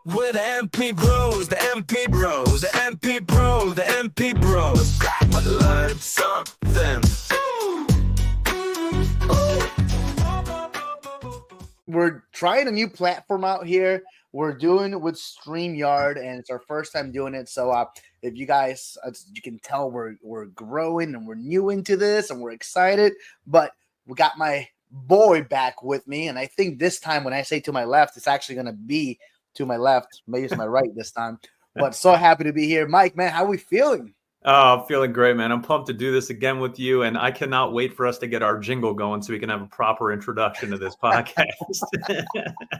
with MP Bros, the MP Bros, the MP Bros, the MP Bros. Learn something. We're trying a new platform out here. We're doing it with StreamYard, and it's our first time doing it. So if you guys, you can tell we're growing and we're new into this and we're excited. But we got my boy back with me, and I think this time when I say to my left, it's actually going to be to my left. Maybe it's my right this time. But so happy to be here. Mike, man, how are we feeling? Oh, I'm feeling great, man. I'm pumped to do this again with you, and I cannot wait for us to get our jingle going so we can have a proper introduction to this podcast.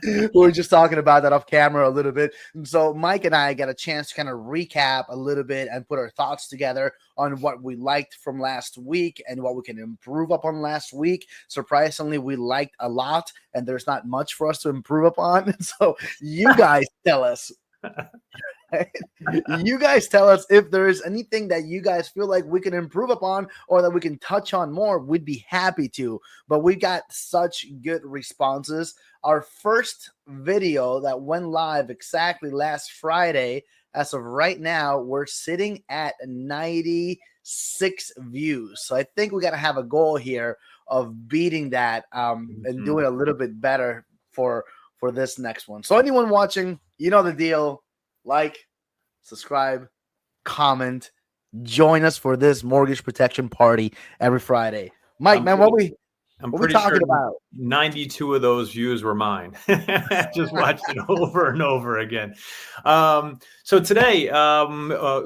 We were just talking about that off camera a little bit. And so Mike and I got a chance to kind of recap a little bit and put our thoughts together on what we liked from last week and what we can improve upon last week. Surprisingly, we liked a lot, and there's not much for us to improve upon. So you guys tell us. You guys tell us if there is anything that you guys feel like we can improve upon or that we can touch on more. We'd be happy to, but we got such good responses. Our first video that went live exactly last Friday, as of right now, we're sitting at 96 views. So I think we got to have a goal here of beating that and doing a little bit better for this next one. So anyone watching, you know the deal. Like, subscribe, comment, join us for this mortgage protection party every Friday. Mike, what are we talking about? 92 of those views were mine. Just watched it over and over again. So today,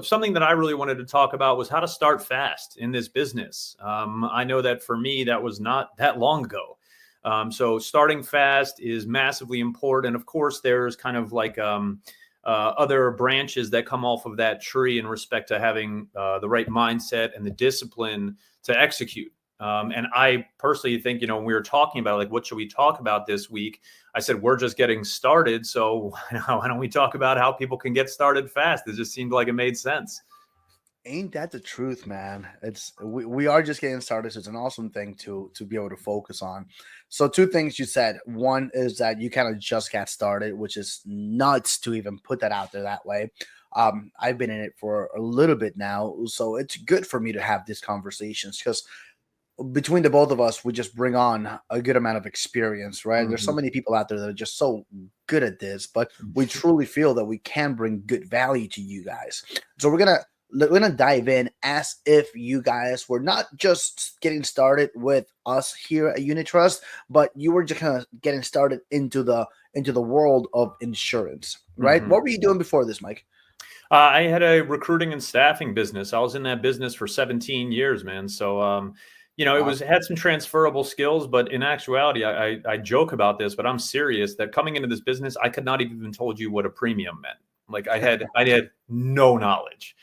something that I really wanted to talk about was how to start fast in this business. I know that for me, that was not that long ago. So starting fast is massively important. Of course, there's kind of like other branches that come off of that tree in respect to having the right mindset and the discipline to execute. And I personally think, when we were talking about like, what should we talk about this week? I said, we're just getting started. So why don't we talk about how people can get started fast? It just seemed like it made sense. Ain't that the truth, man? We are just getting started. So it's an awesome thing to be able to focus on. So two things you said. One is that you kind of just got started, which is nuts to even put that out there that way. I've been in it for a little bit now, so it's good for me to have these conversations because between the both of us, we just bring on a good amount of experience, right? Mm-hmm. There's so many people out there that are just so good at this, but we truly feel that we can bring good value to you guys. So we're gonna dive in as if you guys were not just getting started with us here at Unitrust, but you were just kind of getting started into the world of insurance, right? Mm-hmm. What were you doing before this, Mike? I had a recruiting and staffing business. I was in that business for 17 years, man. So, it had some transferable skills, but in actuality, I joke about this, but I'm serious that coming into this business, I could not even told you what a premium meant. Like I had no knowledge.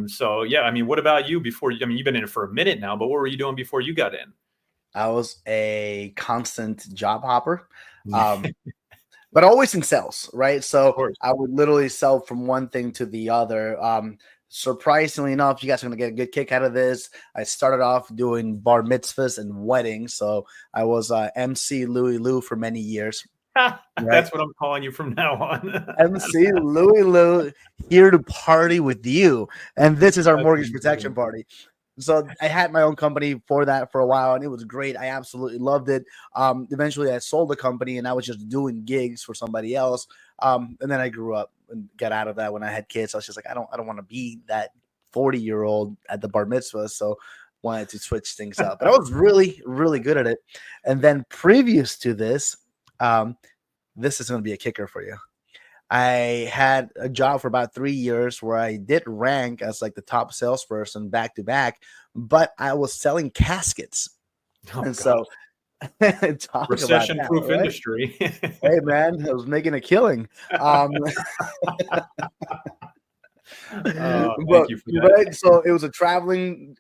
So yeah, what about you before? You've been in it for a minute now, but what were you doing before you got in? I was a constant job hopper, but always in sales, right? So I would literally sell from one thing to the other. Surprisingly enough, you guys are going to get a good kick out of this. I started off doing bar mitzvahs and weddings. So I was MC Louie Lou for many years. Right? That's what I'm calling you from now on. MC Louie Lou, here to party with you. And this is our mortgage protection party. So I had my own company for that for a while, and it was great. I absolutely loved it. Eventually, I sold the company, and I was just doing gigs for somebody else. And then I grew up and got out of that when I had kids. I was just like, I don't want to be that 40-year-old at the bar mitzvah. So wanted to switch things up. But I was really, really good at it. And then previous to this, this is going to be a kicker for you. I had a job for about 3 years where I did rank as like the top salesperson back to back, but I was selling caskets. So recession-proof industry. Hey man, I was making a killing. Thank you for that. Right? So it was a traveling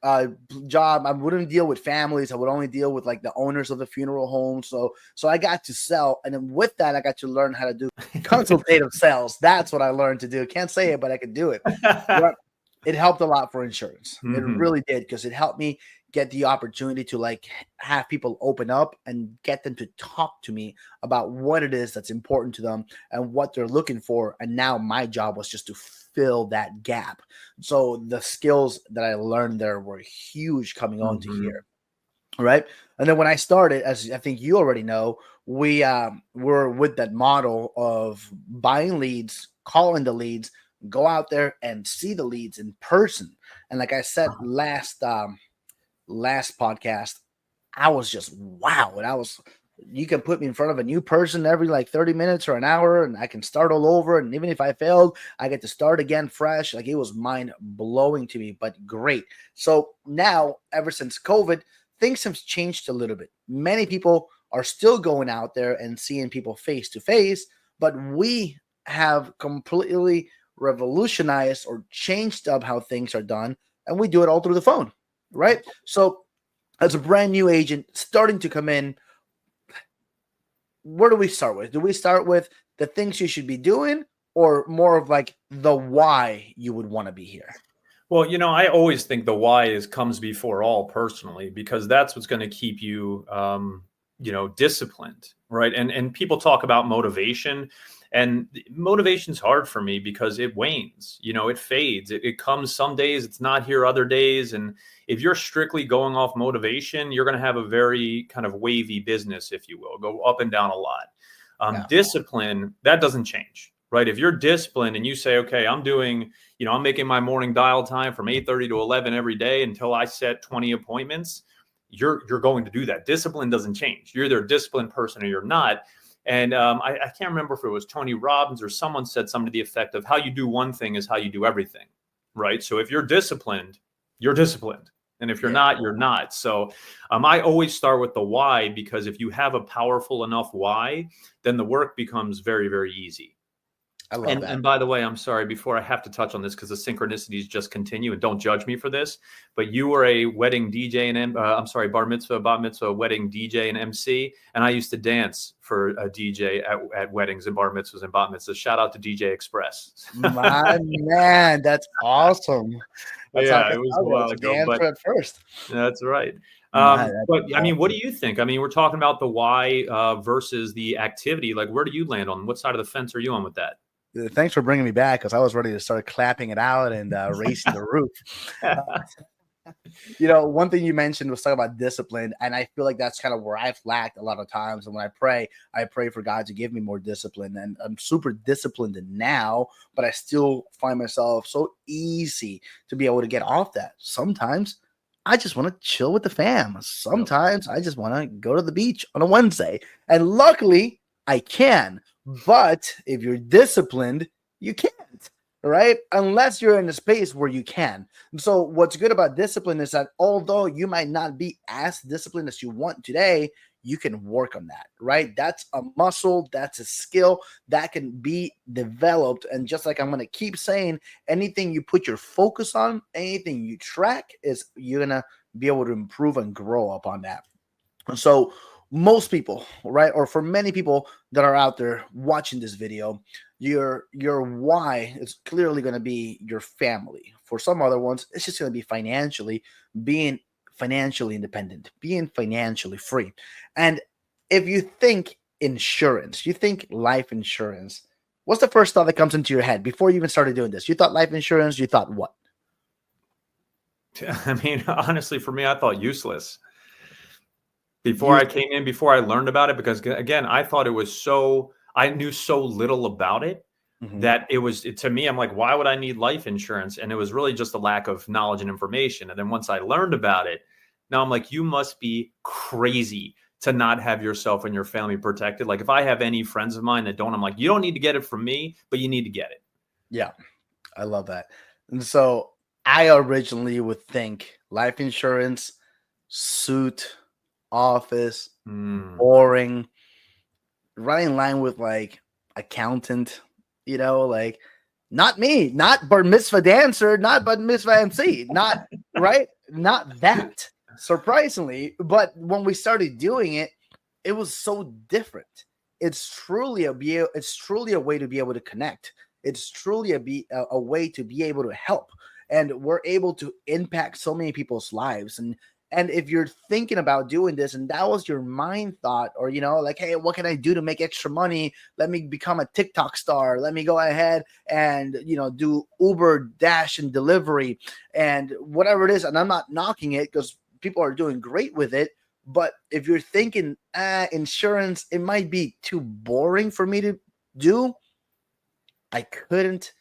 job. I wouldn't deal with families. I would only deal with like the owners of the funeral home. So I got to sell, and then with that, I got to learn how to do consultative sales. That's what I learned to do. Can't say it, but I could do it. But it helped a lot for insurance. Mm-hmm. It really did, because it helped me get the opportunity to like have people open up and get them to talk to me about what it is that's important to them and what they're looking for. And now my job was just to fill that gap. So the skills that I learned there were huge coming on to here. Right. And then when I started, as I think you already know, we were with that model of buying leads, calling the leads, go out there and see the leads in person. And like I said last podcast, I was just wow. And you can put me in front of a new person every like 30 minutes or an hour, and I can start all over. And even if I failed, I get to start again fresh. Like, it was mind blowing to me, but great. So now, ever since COVID, things have changed a little bit. Many people are still going out there and seeing people face to face, but we have completely revolutionized or changed up how things are done, and we do it all through the phone, right? So as a brand new agent starting to come in, where do we start with? Do we start with the things you should be doing, or more of like the why you would want to be here? Well, I always think the why comes before all, personally, because that's what's going to keep you, disciplined, right? And people talk about motivation, and motivation's hard for me because it wanes, it fades. It comes some days, it's not here other days. And if you're strictly going off motivation, you're going to have a very kind of wavy business, if you will, go up and down a lot. Discipline, that doesn't change, right? If you're disciplined and you say, okay, I'm doing, I'm making my morning dial time from 8:30 to 11 every day until I set 20 appointments, you're going to do that. Discipline doesn't change. You're either a disciplined person or you're not. And I can't remember if it was Tony Robbins or someone said something to the effect of, how you do one thing is how you do everything, right? So if you're disciplined, you're disciplined. And if you're not, you're not. So I always start with the why, because if you have a powerful enough why, then the work becomes very, very easy. I love that. And by the way, I'm sorry, before I have to touch on this because the synchronicities just continue, and don't judge me for this, but you were a wedding DJ and bar mitzvah, bat mitzvah, wedding DJ and MC. And I used to dance for a DJ at weddings and bar mitzvahs and bat mitzvahs. Shout out to DJ Express. My man, that's awesome. That's it was a while ago. But at first. That's right. But I mean, what do you think? I mean, we're talking about the why versus the activity. Like, where do you land on? What side of the fence are you on with that? Thanks for bringing me back, because I was ready to start clapping it out and racing the roof. One thing you mentioned was talking about discipline, and I feel like that's kind of where I've lacked a lot of times. And when I pray for God to give me more discipline, and I'm super disciplined now, but I still find myself so easy to be able to get off that. Sometimes I just want to chill with the fam. Sometimes I just want to go to the beach on a Wednesday, and luckily I can. But if you're disciplined, you can't, right? Unless you're in a space where you can. And so what's good about discipline is that although you might not be as disciplined as you want today, you can work on that, right? That's a muscle, that's a skill that can be developed. And just like I'm going to keep saying, anything you put your focus on, anything you track, is you're going to be able to improve and grow upon that. And so most people, right, or for many people that are out there watching this video, your why is clearly going to be your family. For some other ones, it's just going to be being financially independent, being financially free. And if you think insurance, you think life insurance, what's the first thought that comes into your head before you even started doing this? You thought life insurance, you thought what? I mean, honestly, for me, I thought useless. Before I came in, before I learned about it, because again, I thought it was I knew so little about it that to me, I'm like, why would I need life insurance? And it was really just a lack of knowledge and information. And then once I learned about it, now I'm like, you must be crazy to not have yourself and your family protected. Like, if I have any friends of mine that don't, I'm like, you don't need to get it from me, but you need to get it. Yeah, I love that. And so I originally would think life insurance, suit, office, boring, right in line with like accountant, like not me, not bar mitzvah dancer, not bar mitzvah MC, not right, not that. Surprisingly, but when we started doing it, it was so different. It's truly a way to be able to connect. It's truly a way to be able to help, and we're able to impact so many people's lives. And And if you're thinking about doing this and that was your mind thought, or, like, hey, what can I do to make extra money? Let me become a TikTok star. Let me go ahead and, do Uber, Dash, and delivery and whatever it is. And I'm not knocking it because people are doing great with it. But if you're thinking, insurance, it might be too boring for me to do, I couldn't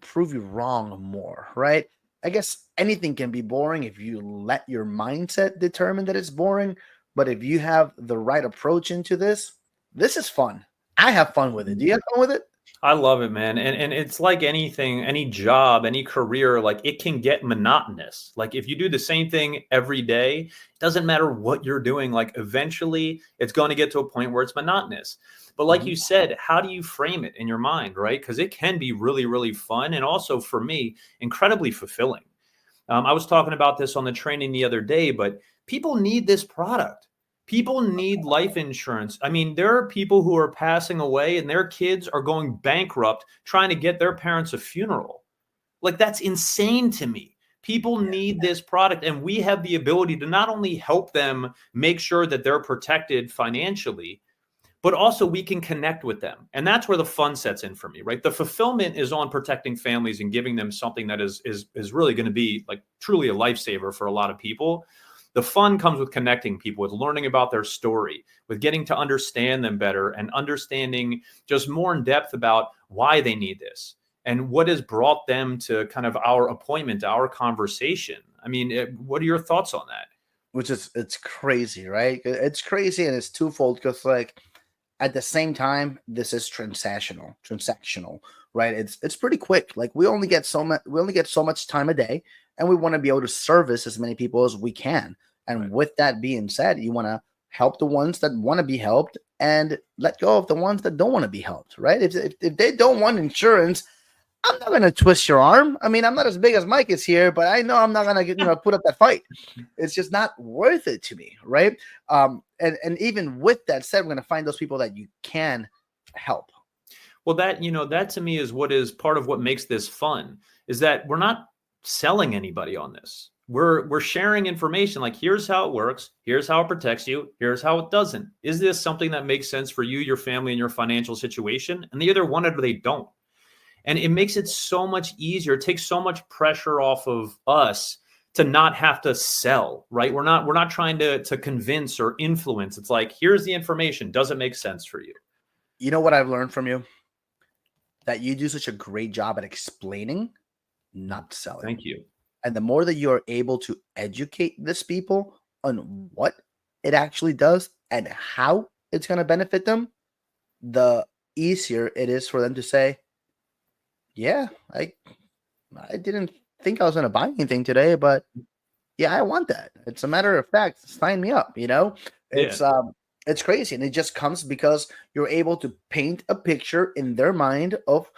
prove you wrong more, right? I guess anything can be boring if you let your mindset determine that it's boring. But if you have the right approach into this is fun. I have fun with it. Do you have fun with it? I love it, man. And it's like anything, any job, any career, like it can get monotonous. Like if you do the same thing every day, it doesn't matter what you're doing. Like eventually it's going to get to a point where it's monotonous. But like you said, how do you frame it in your mind, right? Because it can be really, really fun. And also for me, incredibly fulfilling. I was talking about this on the training the other day, but people need this product. People need life insurance. I mean, there are people who are passing away and their kids are going bankrupt trying to get their parents a funeral. Like that's insane to me. People need this product, and we have the ability to not only help them make sure that they're protected financially, but also we can connect with them. And that's where the fun sets in for me, right? The fulfillment is on protecting families and giving them something that is really going to be like truly a lifesaver for a lot of people. The fun comes with connecting people, with learning about their story, with getting to understand them better and understanding just more in depth about why they need this and what has brought them to kind of our appointment, our conversation. I mean, what are your thoughts on that? It's crazy, right? It's crazy, and it's twofold because like, at the same time, this is transactional, right? It's pretty quick. Like we only get so much time a day, and we want to be able to service as many people as we can. And Right. with that being said, you want to help the ones that want to be helped and let go of the ones that don't want to be helped, right? If they don't want insurance, I'm not going to twist your arm. I mean, I'm not as big as Mike is here, but I know I'm not going to put up that fight. It's just not worth it to me, right? And even with that said, we're going to find those people that you can help. Well, that to me is what is part of what makes this fun, is that we're not selling anybody on this. We're sharing information. Like, here's how it works. Here's how it protects you. Here's how it doesn't. Is this something that makes sense for you, your family, and your financial situation? And they either want it or they don't. And it makes it so much easier. It takes so much pressure off of us to not have to sell, right? We're not trying to convince or influence. It's like, here's the information. Does it make sense for you? You know what I've learned from you? That you do such a great job at explaining, not selling. Thank you. And the more that you're able to educate these people on what it actually does and how it's going to benefit them, the easier it is for them to say, yeah, I didn't think I was going to buy anything today, but yeah, I want that. It's a matter of fact, sign me up, It's crazy. And it just comes because you're able to paint a picture in their mind of,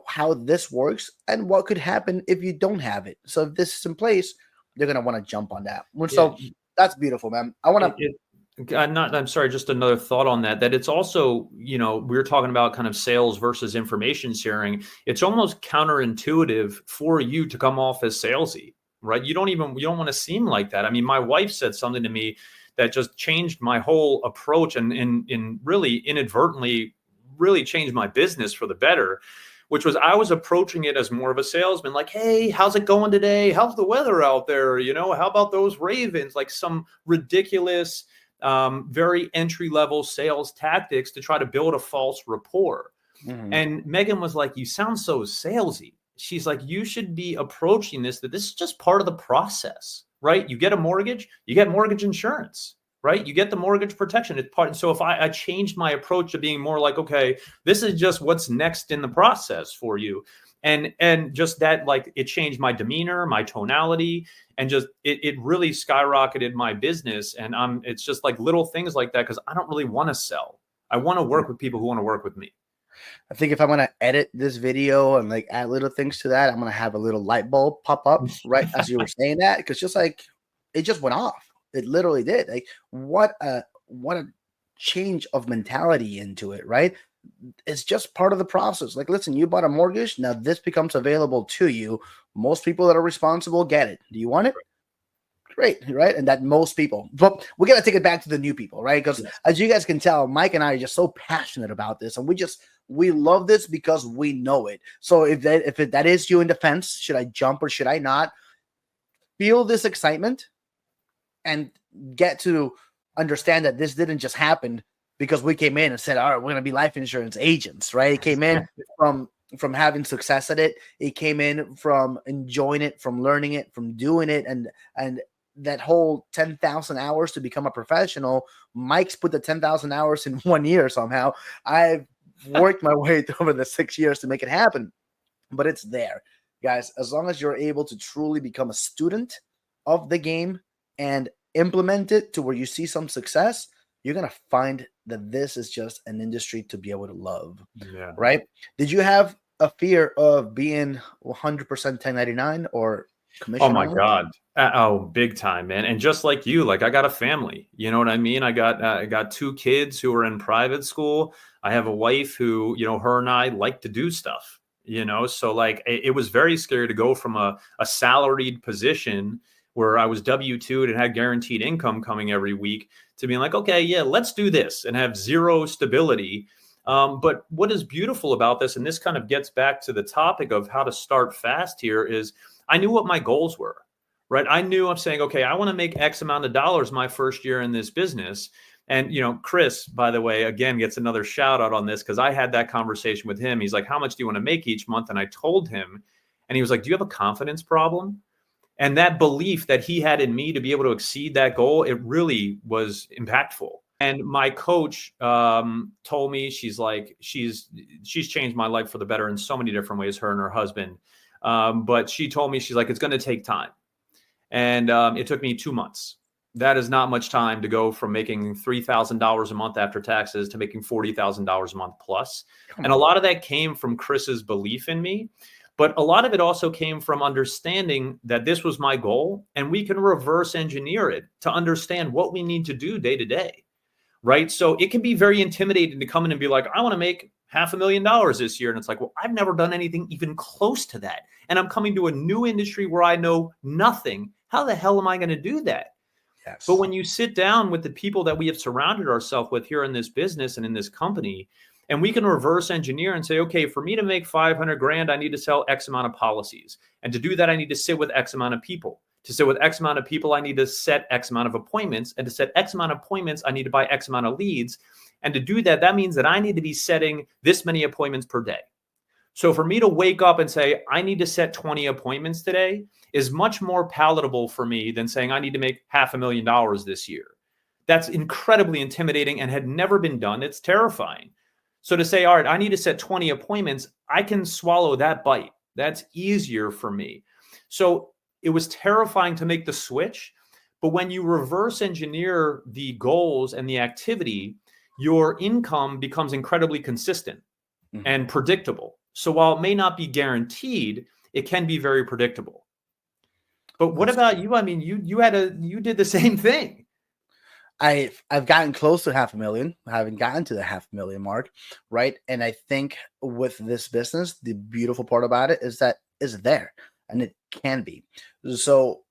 how this works and what could happen if you don't have it. So if this is in place, they're going to want to jump on that. So that's beautiful, man. I want to... I'm sorry, just another thought on that it's also, we were talking about kind of sales versus information sharing. It's almost counterintuitive for you to come off as salesy, right? You don't want to seem like that. I mean, my wife said something to me that just changed my whole approach and really inadvertently really changed my business for the better, which was I was approaching it as more of a salesman, like, hey, how's it going today? How's the weather out there? How about those Ravens? Like some ridiculous, very entry-level sales tactics to try to build a false rapport. Mm-hmm. And Megan was like, you sound so salesy. She's like, you should be approaching that this is just part of the process, right? You get a mortgage, you get mortgage insurance, right? You get the mortgage protection. It's part. So if I changed my approach to being more like, okay, this is just what's next in the process for you. And just that, like, it changed my demeanor, my tonality, and just it really skyrocketed my business. And it's just like little things like that, because I don't really want to sell. I want to work with people who want to work with me. I think if I'm going to edit this video and like add little things to that, I'm going to have a little light bulb pop up right as you were saying that, because just like it just went off. It literally did. Like what a change of mentality into it, right? It's just part of the process. Like, listen, you bought a mortgage. Now this becomes available to you. Most people that are responsible get it. Do you want it? great, right? And that most people, but we got to take it back to the new people, right? Because as you guys can tell, Mike and I are just so passionate about this, and we love this because we know it. So if that is you in defense, should I jump or should I not? Feel this excitement and get to understand that this didn't just happen because we came in and said, all right, we're going to be life insurance agents, right? It came in from having success at it. It came in from enjoying it, from learning it, from doing it. And that whole 10,000 hours to become a professional, Mike's put the 10,000 hours in 1 year somehow. I've worked my way over the 6 years to make it happen, but it's there, guys. As long as you're able to truly become a student of the game and implement it to where you see some success, you're going to find that this is just an industry to be able to love. Yeah. Right? Did you have a fear of being 100% 1099 or commission? Oh my God. Oh, big time, man. And just like you, like I got a family, you know what I mean? I got 2 kids who are in private school. I have a wife who, you know, her and I like to do stuff, you know? So like, it was very scary to go from a salaried position where I was W-2'd and had guaranteed income coming every week to being like, okay, yeah, let's do this and have zero stability. But what is beautiful about this, and this kind of gets back to the topic of how to start fast here, is I knew what my goals were, right? I knew I'm saying, okay, I want to make X amount of dollars my first year in this business. And, you know, Chris, by the way, again, gets another shout out on this because I had that conversation with him. He's like, how much do you want to make each month? And I told him, and he was like, do you have a confidence problem? And that belief that he had in me to be able to exceed that goal, it really was impactful. And my coach told me, she's like, she's changed my life for the better in so many different ways, her and her husband. But she told me, she's like, it's going to take time. And it took me 2 months. That is not much time to go from making $3,000 a month after taxes to making $40,000 a month plus. And a lot of that came from Chris's belief in me. But a lot of it also came from understanding that this was my goal, and we can reverse engineer it to understand what we need to do day to day, right? So it can be very intimidating to come in and be like, I want to make $500,000 this year. And it's like, well, I've never done anything even close to that. And I'm coming to a new industry where I know nothing. How the hell am I going to do that? Yes. But when you sit down with the people that we have surrounded ourselves with here in this business and in this company, and we can reverse engineer and say, okay, for me to make 500 grand, I need to sell X amount of policies. And to do that, I need to sit with X amount of people. To sit with X amount of people, I need to set X amount of appointments. And to set X amount of appointments, I need to buy X amount of leads. And to do that, that means that I need to be setting this many appointments per day. So for me to wake up and say, I need to set 20 appointments today is much more palatable for me than saying I need to make $500,000 this year. That's incredibly intimidating and had never been done. It's terrifying. So to say, all right, I need to set 20 appointments, I can swallow that bite. That's easier for me. So it was terrifying to make the switch. But when you reverse engineer the goals and the activity, your income becomes incredibly consistent and predictable. So while it may not be guaranteed, it can be very predictable. But what about you? I mean, you did the same thing. I've gotten close to 500,000. I haven't gotten to the 500,000 mark, right? And I think with this business, the beautiful part about it is that it's there, and it can be. So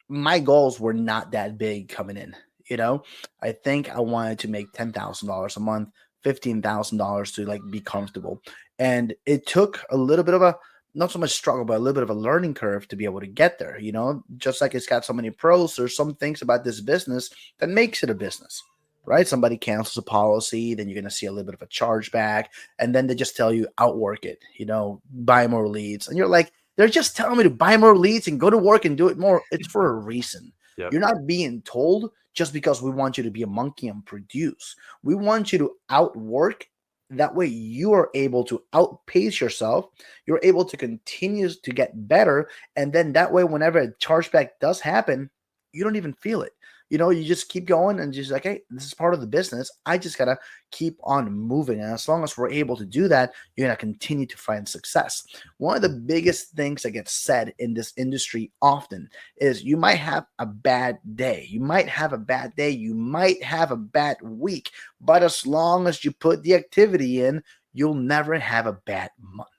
my goals were not that big coming in. You know, I think I wanted to make $10,000 a month, $15,000 to like be comfortable, and it took a little bit of a, not so much struggle, but a little bit of a learning curve to be able to get there. You know, just like it's got so many pros, there's some things about this business that makes it a business, right? Somebody cancels a policy, then you're going to see a little bit of a chargeback, and then they just tell you outwork it, you know, buy more leads. And you're like, they're just telling me to buy more leads and go to work and do it more. It's for a reason. Yep. You're not being told just because we want you to be a monkey and produce. We want you to outwork. That way you are able to outpace yourself. You're able to continue to get better. And then that way, whenever a chargeback does happen, you don't even feel it. You know, you just keep going and just like, hey, this is part of the business. I just got to keep on moving. And as long as we're able to do that, you're going to continue to find success. One of the biggest things that gets said in this industry often is you might have a bad day. You might have a bad day. You might have a bad week. But as long as you put the activity in, you'll never have a bad month.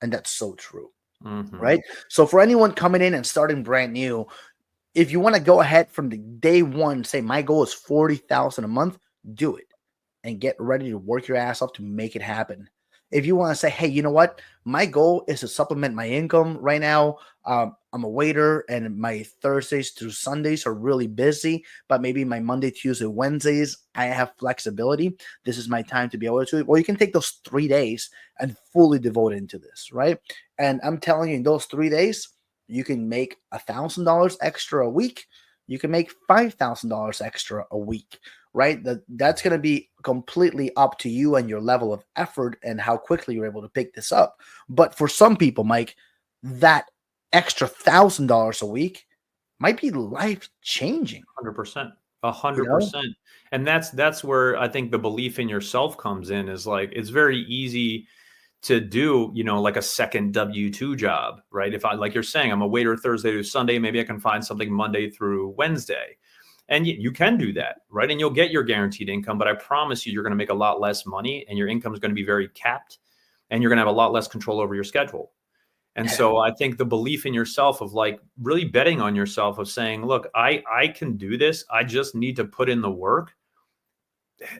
And that's so true, right? So for anyone coming in and starting brand new, If you want to go ahead from the day one, say my goal is 40,000 a month, do it and get ready to work your ass off to make it happen. If you want to say, hey, you know what? My goal is to supplement my income right now. I'm a waiter and my Thursdays through Sundays are really busy, but maybe my Monday, Tuesday, Wednesdays, I have flexibility. This is my time to be able to do it. Well, you can take those 3 days and fully devote into this, right? And I'm telling you, in those 3 days, you can make $1,000 extra a week. You can make $5,000 extra a week, right? That's going to be completely up to you and your level of effort and how quickly you're able to pick this up. But for some people, Mike, that extra $1,000 a week might be life changing. 100%. 100%. And that's where I think the belief in yourself comes in. Is like, it's very easy to do, like a second W-2 job, right? If like you're saying, I'm a waiter Thursday to Sunday, maybe I can find something Monday through Wednesday. And you can do that, right? And you'll get your guaranteed income, but I promise you're going to make a lot less money and your income is going to be very capped and you're going to have a lot less control over your schedule. And so I think the belief in yourself of like really betting on yourself of saying, look, I can do this. I just need to put in the work.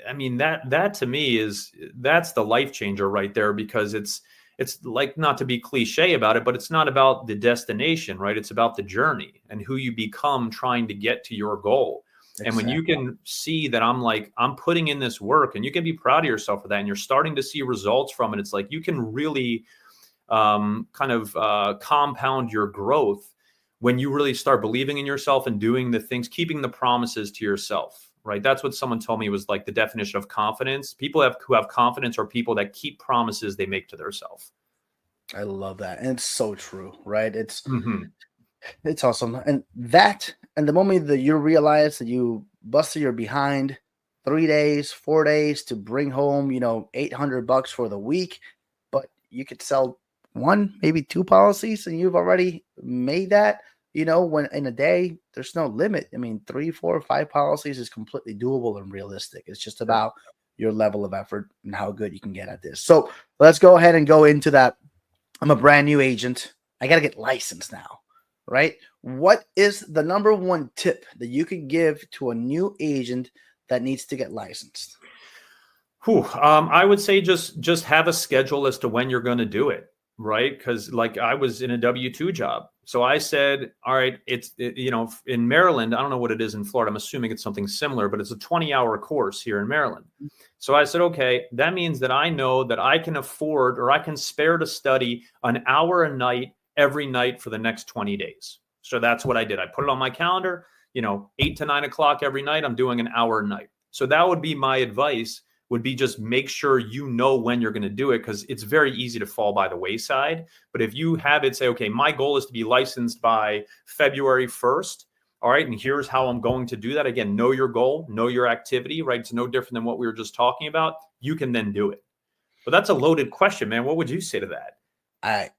I mean, that to me that's the life changer right there, because it's like, not to be cliche about it, but it's not about the destination, right? It's about the journey and who you become trying to get to your goal. Exactly. And when you can see that I'm putting in this work and you can be proud of yourself for that and you're starting to see results from it, it's like you can really compound your growth when you really start believing in yourself and doing the things, keeping the promises to yourself, right? That's what someone told me was like the definition of confidence. People who have confidence are people that keep promises they make to themselves. I love that. And it's so true, right? It's awesome. And the moment that you realize that you busted your behind 3 days, 4 days to bring home, $800 for the week, but you could sell 1, maybe 2 policies and you've already made that, when in a day, there's no limit. I mean, 3, 4, 5 policies is completely doable and realistic. It's just about your level of effort and how good you can get at this. So let's go ahead and go into that. I'm a brand new agent. I got to get licensed now, right? What is the number one tip that you could give to a new agent that needs to get licensed? I would say just have a schedule as to when you're going to do it. Right. Because like I was in a W-2 job. So I said, all right, in Maryland, I don't know what it is in Florida. I'm assuming it's something similar, but it's a 20-hour course here in Maryland. So I said, okay, that means that I know that I can afford or I can spare to study an hour a night every night for the next 20 days. So that's what I did. I put it on my calendar, 8 to 9 o'clock every night. I'm doing an hour a night. So that would be my advice. Would be just make sure you know when you're going to do it, because it's very easy to fall by the wayside. But if you have it, say, okay, my goal is to be licensed by February 1st. All right. And here's how I'm going to do that. Again, know your goal, know your activity, right? It's no different than what we were just talking about. You can then do it. But that's a loaded question, man. What would you say to that?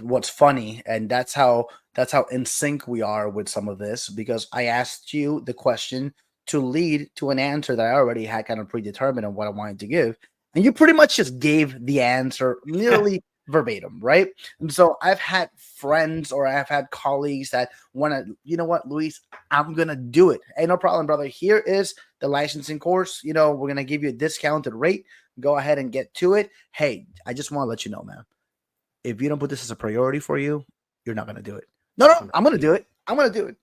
What's funny, and that's how in sync we are with some of this, because I asked you the question to lead to an answer that I already had kind of predetermined on what I wanted to give. And you pretty much just gave the answer nearly verbatim, right? And so I've had friends or I've had colleagues that want to, you know what, Luis, I'm going to do it. Hey, no problem, brother. Here is the licensing course. We're going to give you a discounted rate. Go ahead and get to it. Hey, I just want to let you know, man, if you don't put this as a priority for you, you're not going to do it. No, I'm going to do it. I'm going to do it.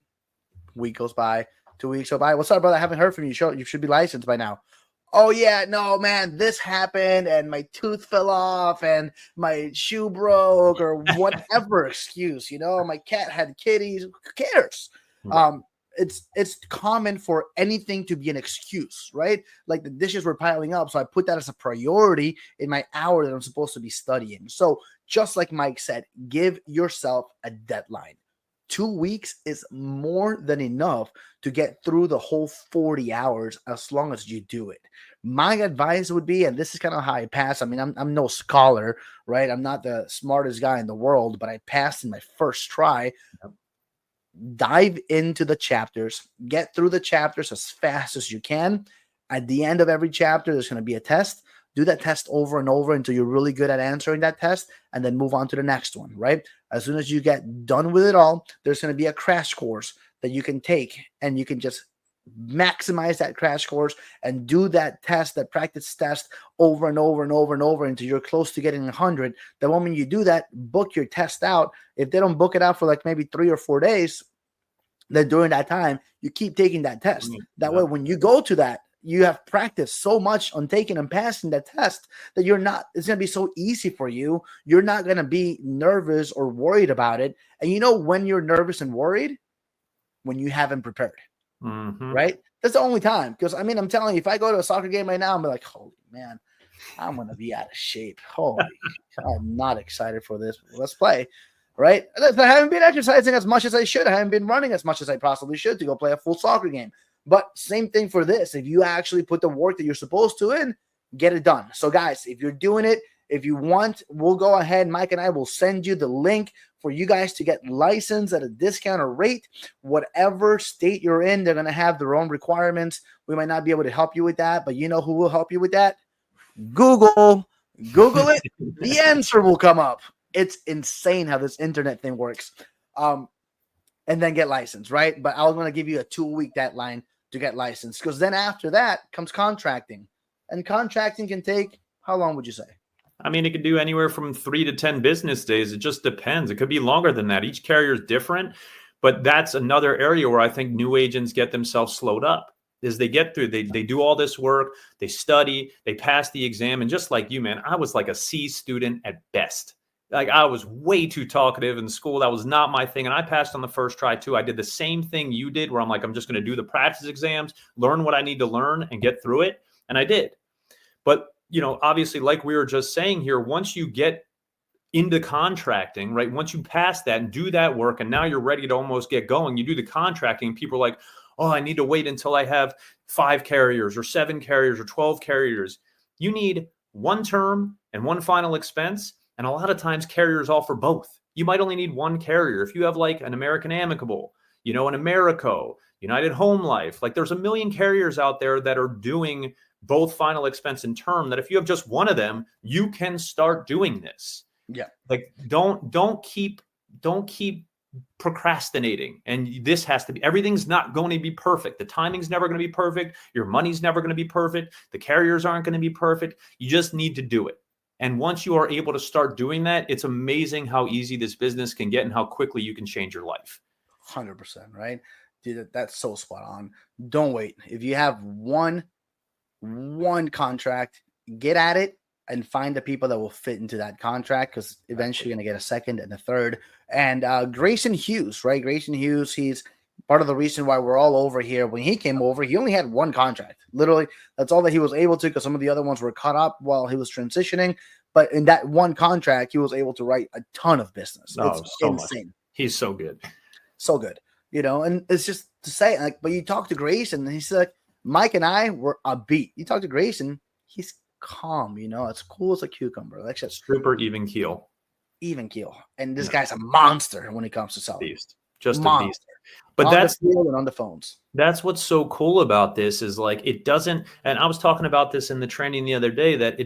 Week goes by. 2 weeks go by. What's up, brother? I haven't heard from you. You should be licensed by now. Oh, yeah. No, man, this happened and my tooth fell off and my shoe broke or whatever excuse, my cat had kitties. Who cares? Right. It's common for anything to be an excuse, right? Like the dishes were piling up. So I put that as a priority in my hour that I'm supposed to be studying. So just like Mike said, give yourself a deadline. 2 weeks is more than enough to get through the whole 40 hours as long as you do it. My advice would be, and this is kind of how I pass. I mean, I'm no scholar, right? I'm not the smartest guy in the world, but I passed in my first try. Dive into the chapters, get through the chapters as fast as you can. At the end of every chapter, there's going to be a test. Do that test over and over until you're really good at answering that test, and then move on to the next one, right? As soon as you get done with it all, there's going to be a crash course that you can take, and you can just maximize that crash course and do that test, that practice test over and over and over and over until you're close to getting 100. The moment you do that, book your test out. If they don't book it out for like maybe 3 or 4 days, then during that time, you keep taking that test. That way, when you go to that, you have practiced so much on taking and passing that test that it's going to be so easy for you. You're not going to be nervous or worried about it. And you know when you're nervous and worried? When you haven't prepared. Right? That's the only time. Because I mean, I'm telling you, if I go to a soccer game right now, I'm like, holy man, I'm going to be out of shape. Holy, I'm not excited for this. Let's play. Right? I haven't been exercising as much as I should. I haven't been running as much as I possibly should to go play a full soccer game. But same thing for this. If you actually put the work that you're supposed to in, get it done. So guys, if you're doing it, if you want, we'll go ahead. Mike and I will send you the link for you guys to get licensed at a discounted rate. Whatever state you're in, they're going to have their own requirements. We might not be able to help you with that, but you know who will help you with that? Google it. The answer will come up. It's insane how this internet thing works. And then get licensed, right? But I was going to give you a 2-week deadline to get licensed, because then after that comes contracting. And contracting can take, how long would you say? I mean, it could do anywhere from 3 to 10 business days. It just depends. It could be longer than that. Each carrier is different, but that's another area where I think new agents get themselves slowed up. Is they get through, they do all this work, they study, they pass the exam. And just like you, man, I was like a C student at best. Like I was way too talkative in school. That was not my thing. And I passed on the first try too. I did the same thing you did, where I'm like, I'm just going to do the practice exams, learn what I need to learn and get through it. And I did. But, you know, obviously, like we were just saying here, once you get into contracting, right? Once you pass that and do that work, and now you're ready to almost get going, you do the contracting, and people are like, oh, I need to wait until I have 5 carriers or 7 carriers or 12 carriers. You need one term and one final expense. And a lot of times carriers offer both. You might only need one carrier. If you have like an American Amicable, you know, an Americo, United Home Life, like there's a million carriers out there that are doing both final expense and term, that if you have just one of them, you can start doing this. Yeah. Like don't keep procrastinating. And this has to be, everything's not going to be perfect. The timing's never going to be perfect. Your money's never going to be perfect. The carriers aren't going to be perfect. You just need to do it. And once you are able to start doing that, it's amazing how easy this business can get and how quickly you can change your life. 100%, right? Dude, that's so spot on. Don't wait. If you have one contract, get at it and find the people that will fit into that contract, because eventually you're going to get a second and a third. And Grayson Hughes, right? Grayson Hughes, he's part of the reason why we're all over here. When he came over, he only had one contract. Literally, that's all that he was able to, because some of the other ones were caught up while he was transitioning. But in that one contract, he was able to write a ton of business. Oh, it's so insane. much. He's so good. So good. You know, and it's just to say, like, but you talk to Grayson, and he's like, Mike and I were upbeat. You talk to Grayson, he's calm, you know, it's cool as a cucumber. Like just super even keel. Even keel. And this guy's a monster when it comes to selling. Beast. Just monster. A beast. But on that's the field and on the phones. That's what's so cool about this is like it doesn't, and I was talking about this in the training the other day, that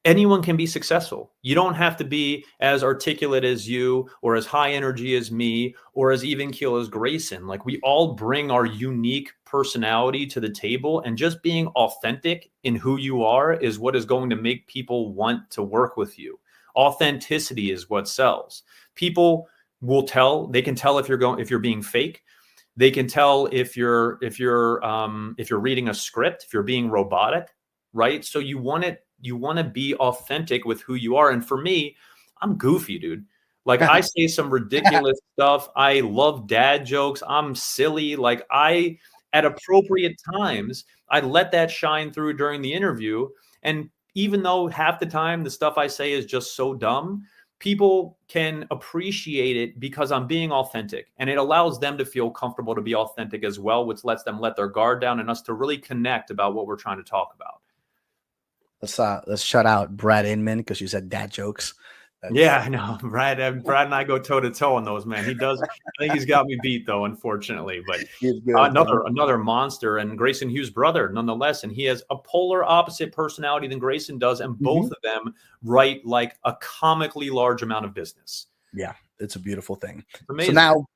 anyone can be successful. You don't have to be as articulate as you, or as high energy as me, or as even keel as Grayson. Like we all bring our unique personality to the table, and just being authentic in who you are is what is going to make people want to work with you. Authenticity is what sells. People will tell, they can tell if you're being fake. They can tell if you're reading a script, if you're being robotic, right? So you want to be authentic with who you are. And for me, I'm goofy, dude. Like I say some ridiculous stuff. I love dad jokes. I'm silly. Like at appropriate times, I let that shine through during the interview. And even though half the time the stuff I say is just so dumb, people can appreciate it because I'm being authentic, and it allows them to feel comfortable to be authentic as well, which lets them let their guard down and us to really connect about what we're trying to talk about. Let's shut out Brad Inman, because you said dad jokes. Yeah, I know. Brad and I go toe to toe on those, man. He does. I think he's got me beat though, unfortunately. But another monster, and Grayson Hughes' brother, nonetheless. And he has a polar opposite personality than Grayson does, and both of them write like a comically large amount of business. Yeah, it's a beautiful thing. It's amazing. So now,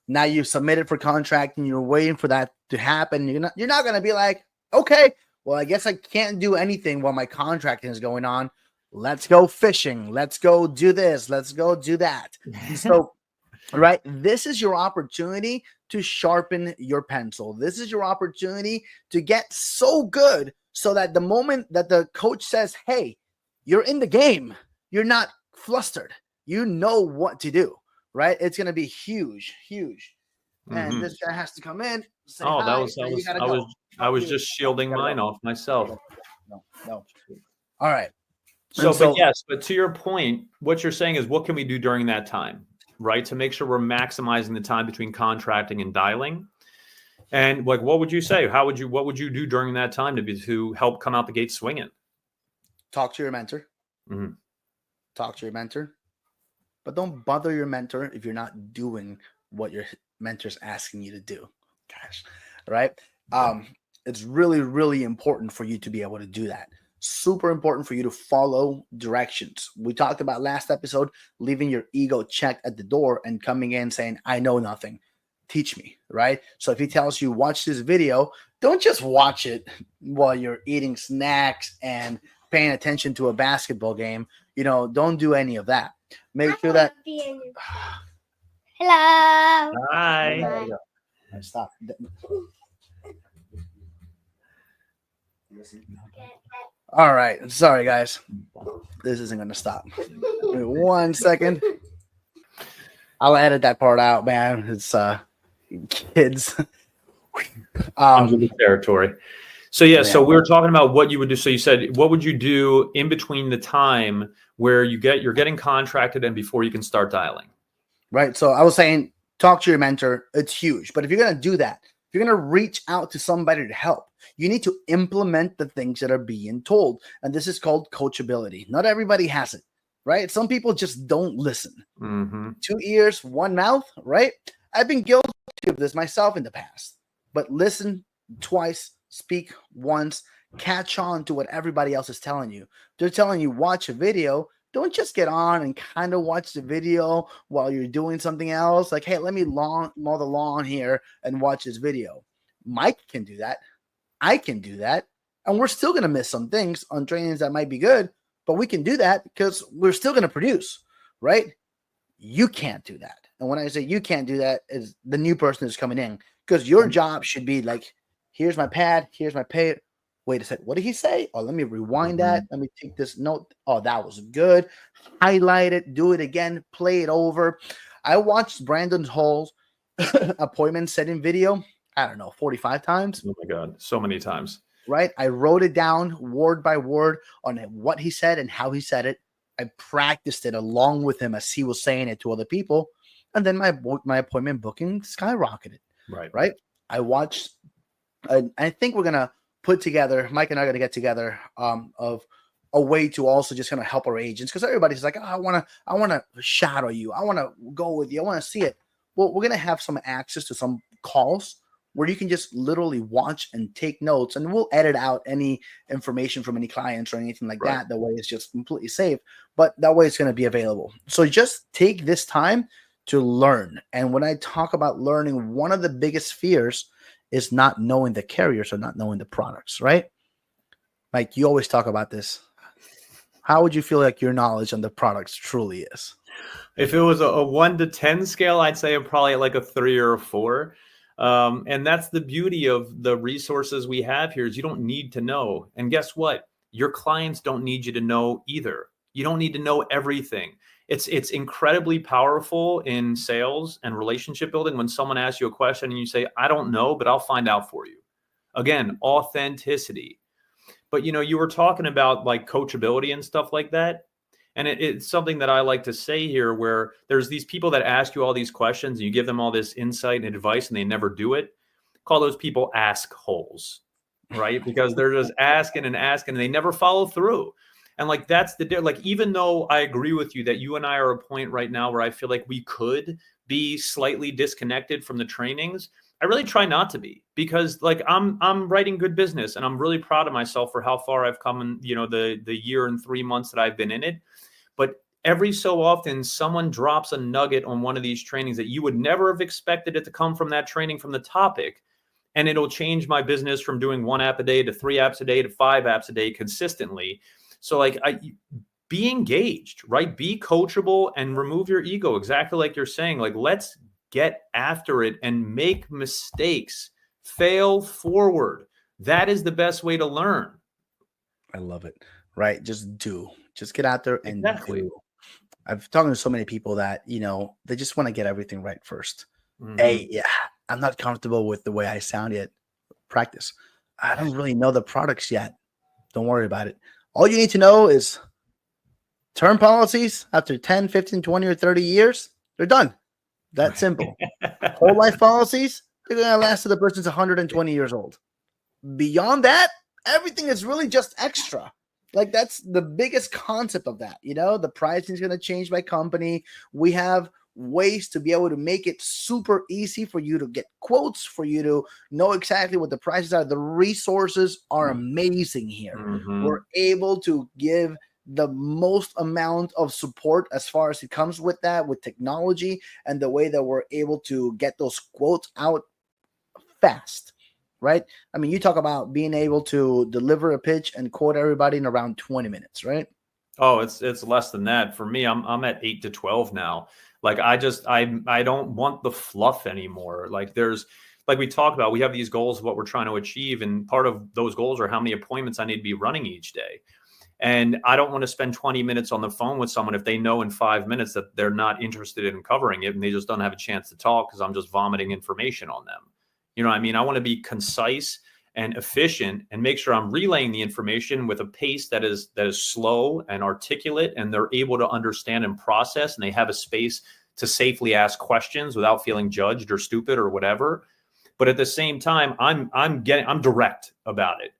Now you've submitted for contract and you're waiting for that to happen. You're not going to be like, okay, well, I guess I can't do anything while my contracting is going on. Let's go fishing. Let's go do this. Let's go do that. So, right, this is your opportunity to sharpen your pencil. This is your opportunity to get so good so that the moment that the coach says, hey, you're in the game, you're not flustered. You know what to do, right? It's going to be huge, huge. And this guy has to come in. Say, Oh, hi, I was just shielding mine off myself. No. All right. But to your point, what you're saying is, what can we do during that time, right? To make sure we're maximizing the time between contracting and dialing. And like, what would you say? What would you do during that time to help come out the gate swinging? Talk to your mentor. Talk to your mentor. But don't bother your mentor if you're not doing what your mentor's asking you to do. Gosh, right? It's really, really important for you to be able to do that. Super important for you to follow directions. We talked about last episode, leaving your ego checked at the door and coming in saying, I know nothing. Teach me, right? So if he tells you, watch this video, don't just watch it while you're eating snacks and paying attention to a basketball game. Don't do any of that. Make sure that. Hello. Hi. Stop. All right. Sorry, guys. This isn't going to stop. Give me 1 second. I'll edit that part out, man. It's kids. Under the territory. So so we were talking about what you would do. So you said, what would you do in between the time where you're getting contracted and before you can start dialing? Right. So I was saying, talk to your mentor. It's huge. But if you're going to do that, if you're going to reach out to somebody to help, you need to implement the things that are being told. And this is called coachability. Not everybody has it, right? Some people just don't listen. 2 ears, 1 mouth, right? I've been guilty of this myself in the past. But listen twice, speak once, catch on to what everybody else is telling you. They're telling you, watch a video. Don't just get on and kind of watch the video while you're doing something else. Like, hey, let me mow the lawn here and watch this video. Mike can do that. I can do that. And we're still going to miss some things on trainings that might be good, but we can do that because we're still going to produce, right? You can't do that. And when I say you can't do that, is the new person is coming in, because your job should be like, here's my pad, here's my pay. Wait a second, what did he say? Oh, let me rewind that. Let me take this note. Oh, that was good. Highlight it, do it again, play it over. I watched Brandon Hall's appointment setting video, I don't know, 45 times. Oh my God, so many times. Right? I wrote it down word by word on what he said and how he said it. I practiced it along with him as he was saying it to other people. And then my appointment booking skyrocketed. Right? I watched, I think we're going to put together, Mike and I are going to get together of a way to also just kind of help our agents, because everybody's like, oh, I want to shadow you. I want to go with you. I want to see it. Well, we're going to have some access to some calls where you can just literally watch and take notes, and we'll edit out any information from any clients or anything like that. That way it's just completely safe, but that way it's going to be available. So just take this time to learn. And when I talk about learning, one of the biggest fears is not knowing the carriers or not knowing the products, right? Mike, you always talk about this. How would you feel like your knowledge on the products truly is? If it was a 1 to 10 scale, I'd say probably like a 3 or a 4. And that's the beauty of the resources we have here, is you don't need to know. And guess what? Your clients don't need you to know either. You don't need to know everything. It's incredibly powerful in sales and relationship building when someone asks you a question and you say, I don't know, but I'll find out for you. Again, authenticity. But, you were talking about like coachability and stuff like that. And it's something that I like to say here, where there's these people that ask you all these questions and you give them all this insight and advice and they never do it. Call those people ask holes, right? Because they're just asking and they never follow through. And like, that's like, even though I agree with you that you and I are at a point right now where I feel like we could be slightly disconnected from the trainings, I really try not to be, because like I'm writing good business and I'm really proud of myself for how far I've come in, the year and 3 months that I've been in it. But every so often someone drops a nugget on one of these trainings that you would never have expected it to come from that training, from the topic. And it'll change my business from doing 1 app a day to 3 apps a day to 5 apps a day consistently. So like, be engaged, right? Be coachable and remove your ego. Exactly like you're saying, like, let's get after it and make mistakes, fail forward. That is the best way to learn. I love it. Right. Just get out there and Exactly. do. I've talked to so many people that, they just want to get everything right first. Mhm. Hey, yeah, I'm not comfortable with the way I sound yet. Practice. I don't really know the products yet. Don't worry about it. All you need to know is term policies after 10, 15, 20, or 30 years, they're done. That's simple. Whole life policies, they're going to last till the person's 120 years old. Beyond that, everything is really just extra. Like, that's the biggest concept of that. The pricing is going to change by company. We have ways to be able to make it super easy for you to get quotes, for you to know exactly what the prices are. The resources are amazing here. Mhm. We're able to give the most amount of support as far as it comes with that, with technology, and the way that we're able to get those quotes out fast. Right? I mean, you talk about being able to deliver a pitch and quote everybody in around 20 minutes, right? Oh, it's less than that. For me, I'm at 8 to 12 now. Like, I don't want the fluff anymore. Like, like we talked about, we have these goals of what we're trying to achieve. And part of those goals are how many appointments I need to be running each day. And I don't want to spend 20 minutes on the phone with someone if they know in 5 minutes that they're not interested in covering it and they just don't have a chance to talk because I'm just vomiting information on them. You know what I mean? I want to be concise and efficient and make sure I'm relaying the information with a pace that is slow and articulate, and they're able to understand and process, and they have a space to safely ask questions without feeling judged or stupid or whatever. But at the same time, I'm direct about it,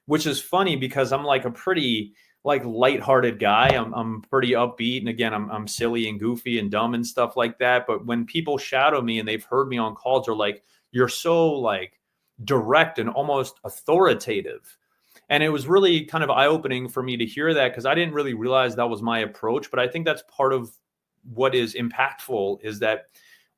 which is funny because I'm like a pretty like lighthearted guy. I'm pretty upbeat, and again, I'm silly and goofy and dumb and stuff like that. But when people shadow me and they've heard me on calls, they're like, "You're so like direct and almost authoritative." And it was really kind of eye-opening for me to hear that, because I didn't really realize that was my approach. But I think that's part of what is impactful, is that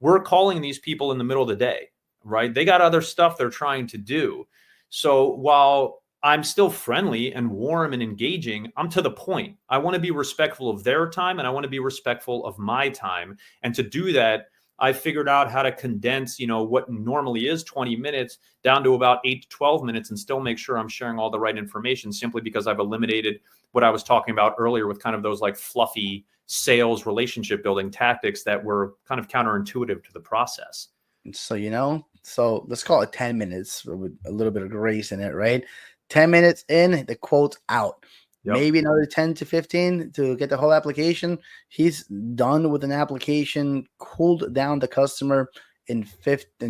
we're calling these people in the middle of the day, right? They got other stuff they're trying to do. So while I'm still friendly and warm and engaging, I'm to the point. I want to be respectful of their time, and I want to be respectful of my time. And to do that, I figured out how to condense, what normally is 20 minutes down to about 8 to 12 minutes and still make sure I'm sharing all the right information, simply because I've eliminated what I was talking about earlier with kind of those like fluffy sales relationship building tactics that were kind of counterintuitive to the process. So, so let's call it 10 minutes with a little bit of grace in it, right? 10 minutes in, the quote's out. Yep. Maybe another 10 to 15 to get the whole application. He's done with an application, cooled down the customer in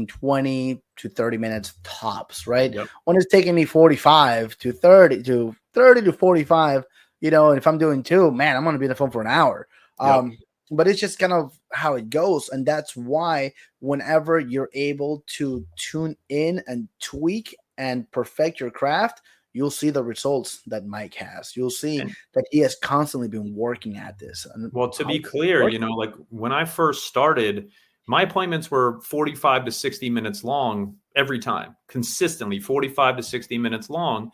20 to 30 minutes tops, right? Yep. When it's taking me 45 to 30 to 45, and if I'm doing 2, man, I'm going to be on the phone for an hour. Yep. But it's just kind of how it goes. And that's why whenever you're able to tune in and tweak and perfect your craft, you'll see the results that Mike has. You'll see that he has constantly been working at this. And well, to be clear, like when I first started, my appointments were 45 to 60 minutes long every time, consistently 45 to 60 minutes long.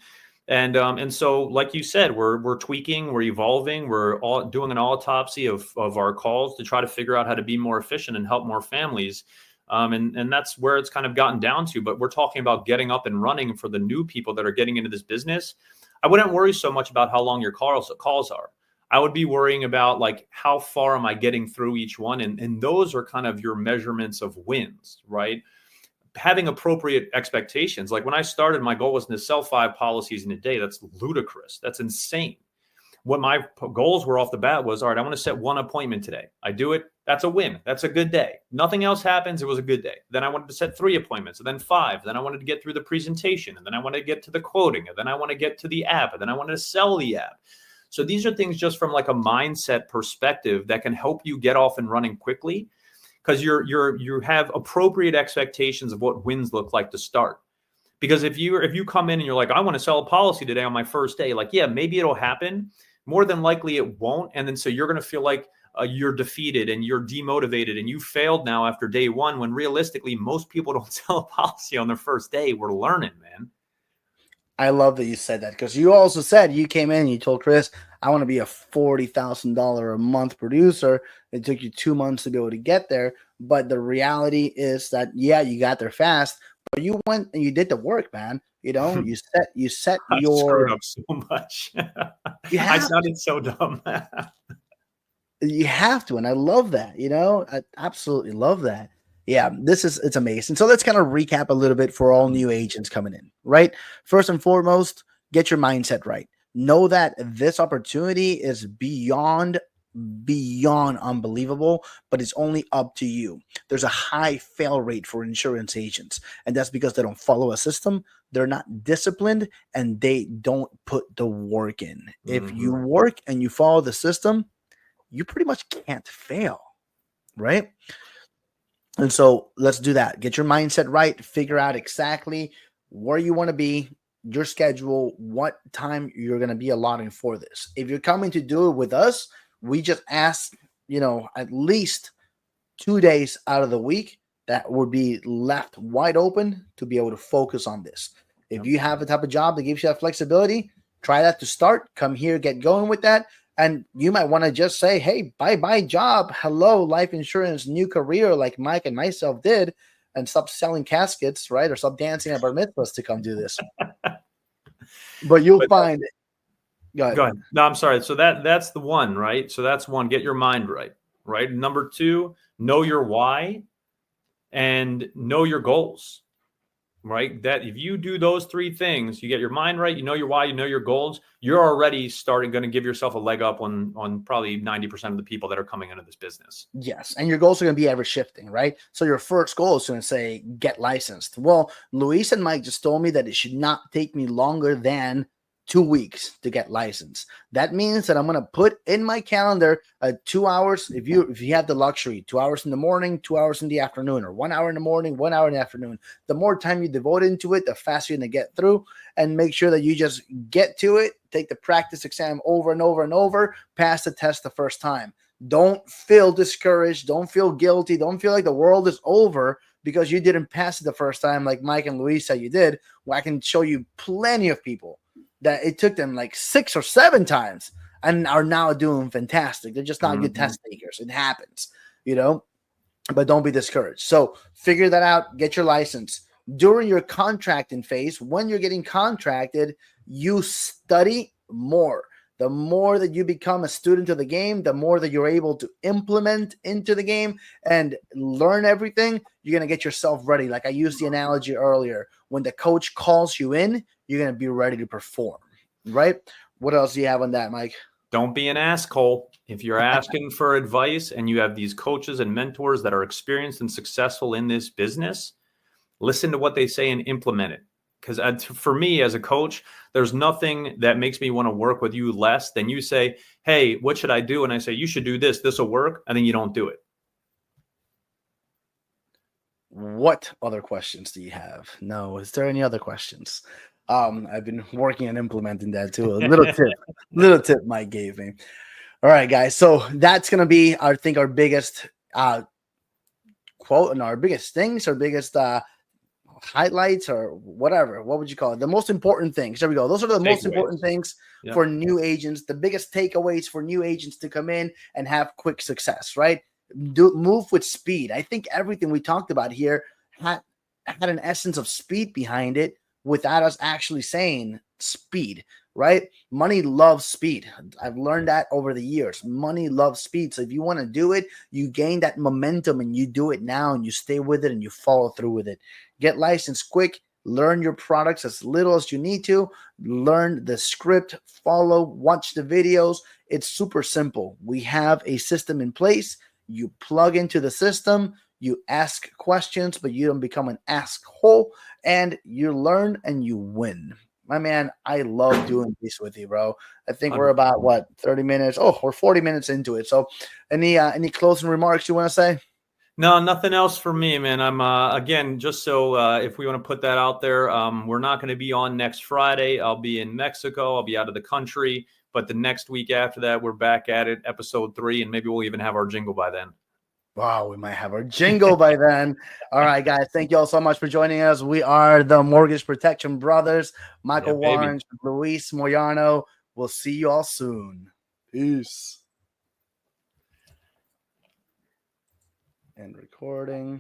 And so, like you said, we're tweaking, we're evolving, we're all doing an autopsy of our calls to try to figure out how to be more efficient and help more families. And that's where it's kind of gotten down to. But we're talking about getting up and running for the new people that are getting into this business. I wouldn't worry so much about how long your calls are. I would be worrying about like, how far am I getting through each one? And those are kind of your measurements of wins, right? Having appropriate expectations. Like when I started, my goal was to sell 5 policies in a day. That's ludicrous. That's insane. What my goals were off the bat was, all right, I want to set 1 appointment today. I do it. That's a win. That's a good day. Nothing else happens. It was a good day. Then I wanted to set 3 appointments, and then 5. Then I wanted to get through the presentation, and then I wanted to get to the quoting, and then I want to get to the app, and then I wanted to sell the app. So these are things just from like a mindset perspective that can help you get off and running quickly, because you have appropriate expectations of what wins look like to start. Because if you come in and you're like, I want to sell a policy today on my first day, like, yeah, maybe it'll happen. more than likely it won't. And then so you're going to feel like you're defeated and you're demotivated and you failed now after day one, when realistically, most people don't sell a policy on their first day. We're learning, man. I love that you said that, because you also said, you came in and you told Chris, I want to be a $40,000 a month producer. It took you 2 months to be able to get there. But the reality is that, yeah, you got there fast, but you went and you did the work, man. You know, you set I your screwed up so much. I sounded so dumb. You have to, and I love that. You know, I absolutely love that. Yeah, it's amazing. So let's kind of recap a little bit for all new agents coming in, right? First and foremost, get your mindset right. Know that this opportunity is beyond unbelievable, but it's only up to you. There's a high fail rate for insurance agents, and that's because they don't follow a system, they're not disciplined, and they don't put the work in. If you work and you follow the system, you pretty much can't fail, right? And so let's do that. Get your mindset right. Figure out exactly where you want to be, your schedule, what time you're going to be allotting for this. If you're coming to do it with us, we just ask, at least 2 days out of the week that would be left wide open to be able to focus on this. If you have a type of job that gives you that flexibility, try that to start. Come here, get going with that. And you might want to just say, hey, bye-bye job. Hello, life insurance, new career, like Mike and myself did, and stop selling caskets, right? Or stop dancing at bar mitzvahs to come do this. But you'll find it. Go ahead. No, I'm sorry. So that's the one, right? So that's one. Get your mind right, right? Number two, know your why and know your goals, right? That if you do those three things, you get your mind right, you know your why, you know your goals, you're already going to give yourself a leg up on probably 90% of the people that are coming into this business. Yes. And your goals are going to be ever shifting, right? So your first goal is going to say, get licensed. Well, Luis and Mike just told me that it should not take me longer than 2 weeks to get licensed. That means that I'm going to put in my calendar 2 hours. If you have the luxury, 2 hours in the morning, 2 hours in the afternoon, or 1 hour in the morning, 1 hour in the afternoon. The more time you devote into it, the faster you're going to get through, and make sure that you just get to it. Take the practice exam over and over and over. Pass the test the first time. Don't feel discouraged. Don't feel guilty. Don't feel like the world is over because you didn't pass it the first time, like Mike and Luis said you did. Well, I can show you plenty of people that it took them like 6 or 7 times and are now doing fantastic. They're just not good test takers. It happens, but don't be discouraged. So figure that out. Get your license. During your contracting phase, when you're getting contracted, you study more. The more that you become a student of the game, the more that you're able to implement into the game and learn everything, you're going to get yourself ready. Like I used the analogy earlier, when the coach calls you in, you're going to be ready to perform, right? What else do you have on that, Mike? Don't be an asshole. If you're asking for advice and you have these coaches and mentors that are experienced and successful in this business, listen to what they say and implement it. Because for me as a coach, there's nothing that makes me want to work with you less than you say, hey, what should I do? And I say, you should do this. This will work. And then you don't do it. What other questions do you have? No. Is there any other questions? I've been working on implementing that too. A little tip Mike gave me. All right, guys. So that's going to be, I think, our biggest quote and our biggest things, our biggest highlights or whatever. What would you call it? The most important things. There we go. Those are the most important things for new agents. The biggest takeaways for new agents to come in and have quick success, right? Move with speed. I think everything we talked about here had an essence of speed behind it without us actually saying speed, right? Money loves speed. I've learned that over the years. Money loves speed. So if you want to do it, you gain that momentum and you do it now and you stay with it and you follow through with it. Get licensed quick. Learn your products as little as you need to. Learn the script, follow, watch the videos. It's super simple. We have a system in place. You plug into the system, you ask questions, but you don't become an ask hole, and you learn and you win. My man, I love doing this with you, bro. I think we're about 30 minutes. Oh, we're 40 minutes into it. So any closing remarks you want to say? No, nothing else for me, man. I'm again, just so if we want to put that out there, we're not going to be on next Friday. I'll be in Mexico. I'll be out of the country. But the next week after that, we're back at it, episode 3, and maybe we'll even have our jingle by then. Wow, we might have our jingle by then. All right, guys. Thank you all so much for joining us. We are the Mortgage Protection Brothers, Michael Waranch, Luis Moyano. We'll see you all soon. Peace. And recording.